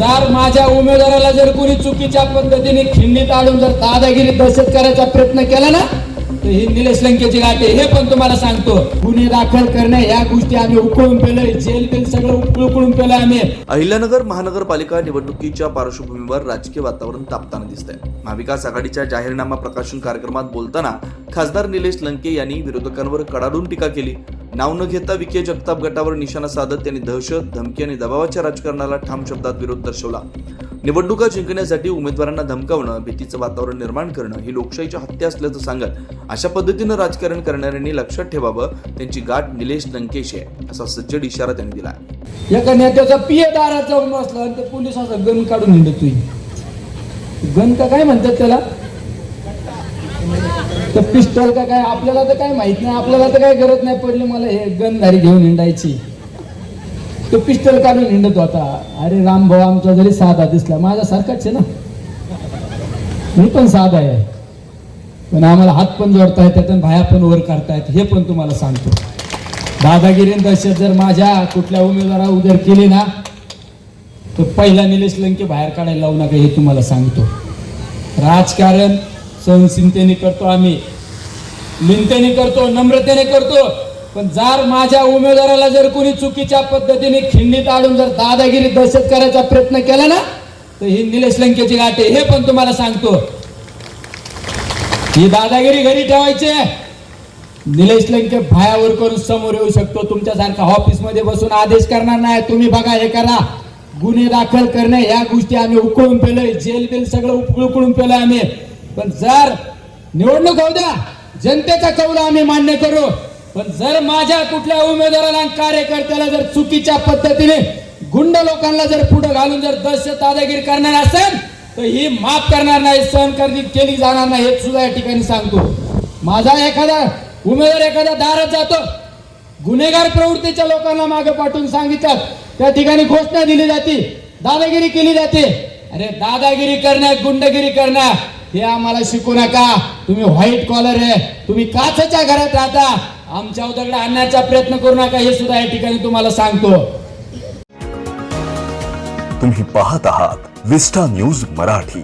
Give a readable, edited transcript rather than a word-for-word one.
जर माझ्या उमेदवाराला जर कोणी चुकीच्या पद्धतीने खिंडीत आणून जर दादागिरी दहशत करायचा प्रयत्न केला ना तर ही निलेश लंकेची गाठ आहे. हे पण तुम्हाला सांगतो. गुन्हे दाखल करणे या गोष्टी आम्ही उकळून पेलोय. जेल बिल सगळं उकळून पेलोय आम्ही. अहिल्यानगर महानगरपालिका निवडणुकीच्या पार्श्वभूमीवर राजकीय वातावरण तापताना दिसतंय. महाविकास आघाडीच्या जाहीरनामा प्रकाशन कार्यक्रमात बोलताना खासदार निलेश लंके यांनी विरोधकांवर कडाडून टीका केली. नाव न घेता विखे जगताप गटावर निशाणा साधत त्यांनी दहशत, धमकी आणि दबावाच्या राजकारणाला ठाम शब्दात विरोध दर्शवला. निवडणुका जिंकण्यासाठी उमेदवारांना धमकावणं, भीतीचं वातावरण निर्माण करणं ही लोकशाहीची हत्या असल्याचं सांगत अशा पद्धतीनं राजकारण करणाऱ्यांनी लक्षात ठेवावं, त्यांची गाठ निलेश लंकेशी आहे असा सज्जड इशारा त्यांनी दिला. एका नेत्याचा पिये दारात जाऊन बसला आणि ते पोलिसाचा गन काढून हिंडतोय. गन का काय म्हणतात त्याला, तर पिस्टल का काय आपल्याला तर काय माहित नाही. आपल्याला तर काय गरज नाही पडली मला हे गनधारी घेऊन हिंडायची. तो पिस्टल काढून हिंडत होता. अरे राम भाऊ आमचा जरी साधा दिसला, माझ्या सारखाच आहे ना, मी पण साधा आहे, पण आम्हाला हात पण जोडता येतात आणि भाया पण वर करतायत. हे पण तुम्हाला सांगतो. दादागिरी दहशत जर माझ्या कुठल्या उमेदवारा उदर केली ना तर पहिला निलेश लंके बाहेर काढायला लावू नका. हे तुम्हाला सांगतो. राजकारण सहनशीलतेने करतो आम्ही, लिंतेने करतो, नम्रतेने करतो. पण जर माझ्या उमेदवाराला जर कोणी चुकीच्या पद्धतीने खिंडीत आणून जर दादागिरी दहशत करायचा प्रयत्न केला ना तर ही निलेश लंकेची गाठ आहे. हे पण तुम्हाला सांगतो. ही दादागिरी घरी ठेवायची. निलेश लंके भायावर करून समोर येऊ शकतो. तुमच्यासारखा ऑफिसमध्ये बसून आदेश करणार नाही. तुम्ही बघा, हे करा. गुन्हे दाखल करणे या गोष्टी आम्ही उकळून पेलोय. जेल बिल सगळं उकळून पेलोय आम्ही. पण जर निवडणूक होऊ द्या, जनतेचा कौल आम्ही मान्य करू. पण जर माझ्या कुठल्या उमेदवाराला कार्यकर्त्याला जर चुकीच्या पद्धतीने गुंड लोकांना जर पुढे घालून जर दहशत दादागिरी करणार असेल तर ही माफ करणार नाही, सहन केली जाणार नाही. हे सुद्धा या ठिकाणी सांगतो. माझा एखादा उमेदवार एखाद्या दारात जातो, गुन्हेगार प्रवृत्तीच्या लोकांना मागे पाठवून सांगितलं, त्या ठिकाणी घोषणा दिली जाते, दादागिरी केली जाते. अरे दादागिरी करण्या, गुंडगिरी करण्या हे आम्हाला शिकू नका. तुम्ही व्हाईट कॉलर आहे, तुम्ही काचच्या घरात राहता. आमच्या दगड आणण्याचा प्रयत्न करू नका. हे सुद्धा या ठिकाणी तुम्हाला सांगतो. तुम्ही पाहत आहात विस्टा न्यूज मराठी.